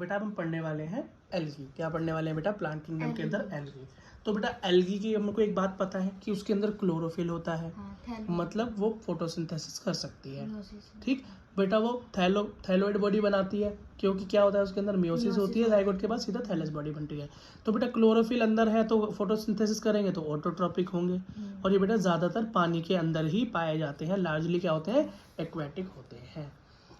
बेटा अब हम पढ़ने वाले हैं एल्गी। क्या पढ़ने वाले हैं बेटा? प्लांट किंगडम के अंदर एल्गी। तो बेटा एल्गी की हमको एक बात पता है कि उसके अंदर क्लोरोफिल होता है, मतलब वो फोटोसिंथेसिस कर सकती है। ठीक बेटा, वो थैलोइड बॉडी बनाती है, क्योंकि क्या होता है उसके अंदर मियोसिस होती है, जाइगोट के बाद सीधा थैलस बॉडी बनती है। तो बेटा क्लोरोफिल अंदर है तो फोटोसिंथेसिस करेंगे तो ऑटोट्रॉपिक होंगे, और ये बेटा ज्यादातर पानी के अंदर ही पाए जाते हैं, लार्जली क्या होते हैं? एक्वेटिक होते हैं।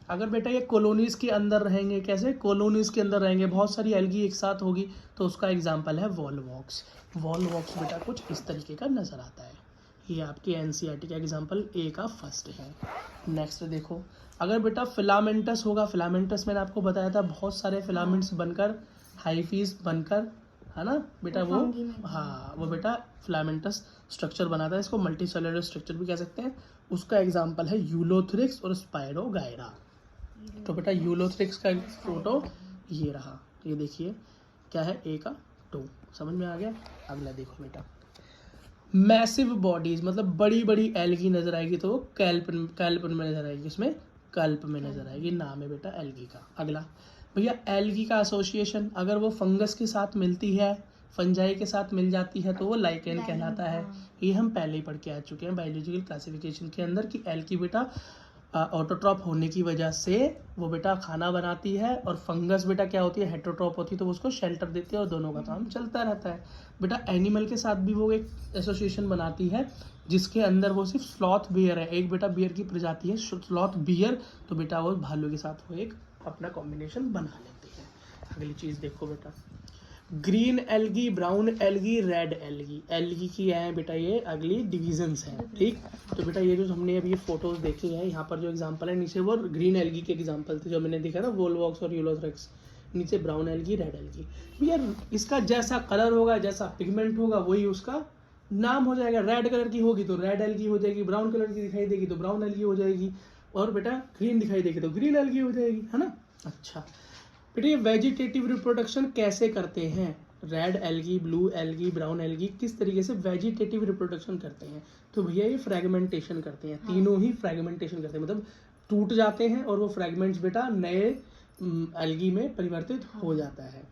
अगर बेटा ये कॉलोनीज के अंदर रहेंगे, कैसे कॉलोनीज के अंदर रहेंगे, बहुत सारी एल्गी एक साथ होगी, तो उसका एग्जाम्पल है वॉलवॉक्स। वॉलवॉक्स बेटा कुछ इस तरीके का नजर आता है। ये आपके एनसीईआरटी का एग्जाम्पल ए का फर्स्ट है। नेक्स्ट देखो, अगर बेटा फिलामेंटस होगा, फिलामेंटस मैंने आपको बताया था बहुत सारे फिलामेंट्स बनकर हाइफीज बनकर, है ना बेटा, वो हाँ वो बेटा फिलामेंटस स्ट्रक्चर बनाता है, इसको मल्टी सेलुलर स्ट्रक्चर भी कह सकते हैं। उसका एग्जाम्पल है यूलोथ्रिक्स और स्पायरोगायरा। तो बेटा यूलोथ्रिक्स का फोटो ये रहा, ये देखिए क्या है, ए का 2, समझ में आ गया। अगला देखो बेटा, मैसिव बॉडीज मतलब बड़ी बड़ी एल्गी नजर आएगी तो वो कैल्पन में नजर आएगी, इसमें कल्प में नजर आएगी, नाम है बेटा एल्गी का। अगला भैया एल्गी का एसोसिएशन, अगर वो फंगस के साथ मिलती है, फंजाई के साथ मिल जाती है तो वो लाइकेन कहलाता है। ये हम पहले ही पढ़ के आ चुके हैं बायोलॉजिकल क्लासिफिकेशन के अंदर कि एल्गी बेटा ऑटोट्रॉप होने की वजह से वो बेटा खाना बनाती है, और फंगस बेटा क्या होती है? हेटरोट्रॉप होती है, तो वो उसको शेल्टर देती है और दोनों का काम चलता रहता है। बेटा एनिमल के साथ भी वो एक एसोसिएशन बनाती है, जिसके अंदर वो सिर्फ स्लॉथ बियर है, एक बेटा बियर की प्रजाति है स्लॉथ बियर, तो बेटा वो भालू के साथ वो एक अपना कॉम्बिनेशन बना लेती है। अगली चीज देखो बेटा, green algae, brown algae, red algae. Algae की है बेटा ये अगली डिविजन्स हैं। ठीक, तो बेटा ये जो हमने अभी ये फोटोज देखी है, यहाँ पर जो एग्जांपल है नीचे वो ग्रीन एल्गी के एग्जांपल थे जो मैंने देखा था, वोलवॉक्स और यूलोथ्रिक्स। नीचे ब्राउन एल्गी, रेड एल्गी। यार इसका जैसा कलर होगा, जैसा पिगमेंट होगा, वही उसका नाम हो जाएगा। रेड कलर की होगी तो रेड एल्गी हो जाएगी, ब्राउन कलर की दिखाई देगी तो ब्राउन एल्गी हो जाएगी, और बेटा ग्रीन दिखाई देगी तो ग्रीन एल्गी हो जाएगी, है ना। अच्छा बेटा ये वेजिटेटिव रिप्रोडक्शन कैसे करते हैं? Red algae, blue algae, brown algae किस तरीके से वेजिटेटिव रिप्रोडक्शन करते हैं? तो भैया ये फ्रेगमेंटेशन करते हैं, तीनों ही फ्रेगमेंटेशन करते हैं, मतलब टूट जाते हैं और वो फ्रेगमेंट्स बेटा नए एल्गी में परिवर्तित हो जाता है।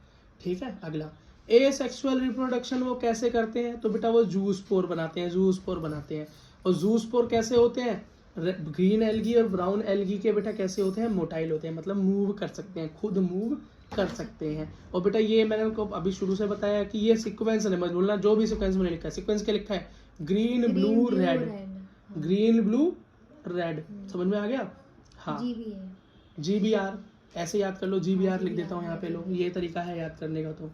ठीक है। अगला एसेक्सुअल रिप्रोडक्शन वो कैसे करते हैं? तो बेटा वो जूस्पोर बनाते हैं, जूस्पोर बनाते हैं। और जूस्पोर कैसे होते हैं? ग्रीन एल्गी और ब्राउन एल्गी के बेटा कैसे होते हैं? मोटाइल होते हैं, मतलब मूव कर सकते हैं, खुद मूव कर सकते हैं। और बेटा ये मैंने उनको अभी शुरू से बताया कि ये सीक्वेंस है, मत बोलना जो भी सीक्वेंस मैंने लिखा है, सीक्वेंस क्या लिखा है? Green blue red, green blue red, समझ में आ गया। हाँ GBR ऐसे याद कर लो, GBR लिख देता हूँ यहाँ पे लो, ये तरीका है याद करने का। तो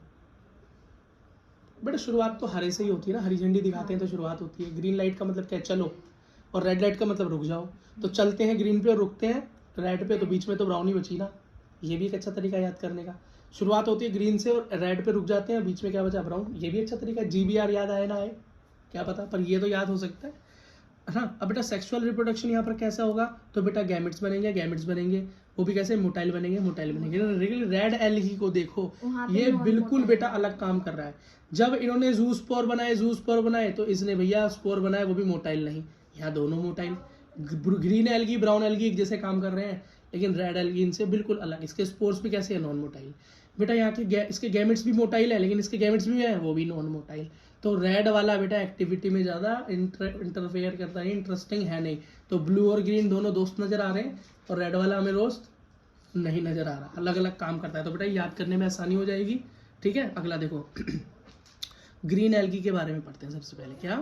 बेटा शुरुआत तो हरे से ही होती है ना, हरी झंडी दिखाते हैं तो शुरुआत होती है। ग्रीन लाइट का मतलब क्या? चलो, और रेड लाइट का मतलब रुक जाओ। तो चलते हैं ग्रीन पे और रुकते हैं रेड पे, तो बीच में तो ब्राउन ही बची ना। ये भी एक अच्छा तरीका याद करने का। शुरुआत होती है ग्रीन से और रेड पे रुक जाते हैं, बीच में क्या बचा? ब्राउन। ये भी अच्छा तरीका है। GBR याद आए ना आए क्या पता, पर ये तो याद हो सकता है ना। अब बेटा सेक्सुअल रिप्रोडक्शन यहाँ पर कैसा होगा? तो बेटा गैमेट्स बनेंगे, गैमेट्स बनेंगे, वो भी कैसे? मोटाइल बनेंगे, मोटाइल बनेंगे। रेड एल्गी को देखो, ये बिल्कुल बेटा अलग काम कर रहा है। जब इन्होंने जू स्पोर बनाए तो इसने भैया स्पोर बनाए, वो भी मोटाइल नहीं, यहाँ दोनों motile. Green algae brown algae एक जैसे काम कर रहे हैं, लेकिन रेड एल्गी इनसे बिल्कुल अलग। इसके स्पोर्स भी कैसे है? Non motile. बेटा यहाँ के इसके गैमेट्स भी मोटाइल है, लेकिन इसके गैमेट्स भी है, वो भी नॉन मोटाइल। तो रेड वाला बेटा एक्टिविटी में ज़्यादा इंटरफेयर करता है, इंटरेस्टिंग है नहीं। तो ब्लू और ग्रीन दोनों दोस्त नज़र आ रहे हैं, और रेड वाला हमें दोस्त नहीं नज़र आ रहा, अलग अलग काम करता है। तो बेटा याद करने में आसानी हो जाएगी। ठीक है। अगला देखो ग्रीन एल्गी के बारे में पढ़ते हैं। सबसे पहले क्या?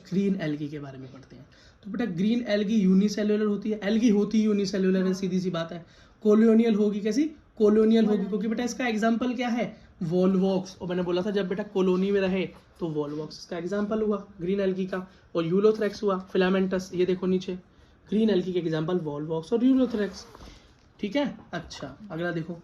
ग्रीन एल्गी के बारे में पढ़ते हैं। तो बेटा ग्रीन एल्गी यूनिसेल्युलर होती है, एल्गी होती है यूनिसेल्युलर है, सीधी सी बात है। कॉलोनियल होगी, कैसी? कॉलोनियल होगी, क्योंकि बेटा इसका एग्जांपल क्या है? वॉलवॉक्स। और मैंने बोला था जब बेटा कॉलोनी में रहे तो वॉलवॉक्स इसका एग्जांपल हुआ ग्रीन एल्गी का, और यूलोथ्रेक्स हुआ फिलामेंटस। ये देखो नीचे ग्रीन एल्गी के एग्जांपल वॉलवॉक्स और यूलोथ्रेक्स। ठीक है। अच्छा अगला देखो,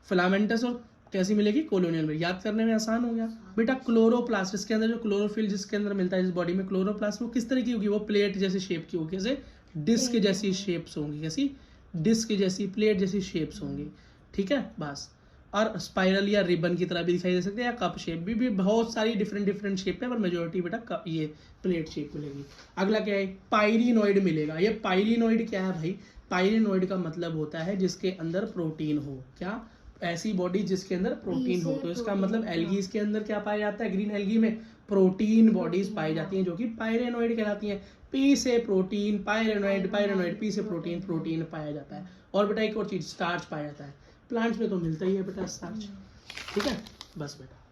फिलामेंटस और कैसी मिलेगी? कॉलोनियल में। याद करने में आसान हो गया बेटा। क्लोरोप्लास्ट, इसके अंदर जो क्लोरोफिल जिसके अंदर मिलता है, जिस बॉडी में क्लोरोप्लास्ट, वो किस तरह की होगी? वो प्लेट जैसी शेप की होगी, जैसे डिस्क जैसी शेप्स होंगी, कैसी? डिस्क जैसी, प्लेट जैसी शेप्स होंगी। ठीक है बस। और स्पाइरल या रिबन की तरह भी दिखाई दे सकते हैं, या कप शेप भी बहुत सारी डिफरेंट शेप है, पर मेजोरिटी बेटा ये प्लेट शेप मिलेगी। अगला क्या है? पाइरिनोइड मिलेगा। ये पाइरिनोइड क्या है भाई? पाइरिनोइड का मतलब होता है जिसके अंदर प्रोटीन हो। क्या? ऐसी बॉडी जिसके अंदर प्रोटीन हो। तो इसका मतलब एल्गीज के अंदर क्या पाया जाता है, ग्रीन एल्गी में प्रोटीन बॉडीज पाई जाती हैं जो कि पायरेनोइड कहलाती हैं। पी से प्रोटीन, पायरेनोइड, पायरेनोइड पी से प्रोटीन, प्रोटीन पाया जाता है। और बेटा एक और चीज स्टार्च पाया जाता है, प्लांट्स में तो मिलता ही है बेटा स्टार्च। ठीक है, बस बेटा।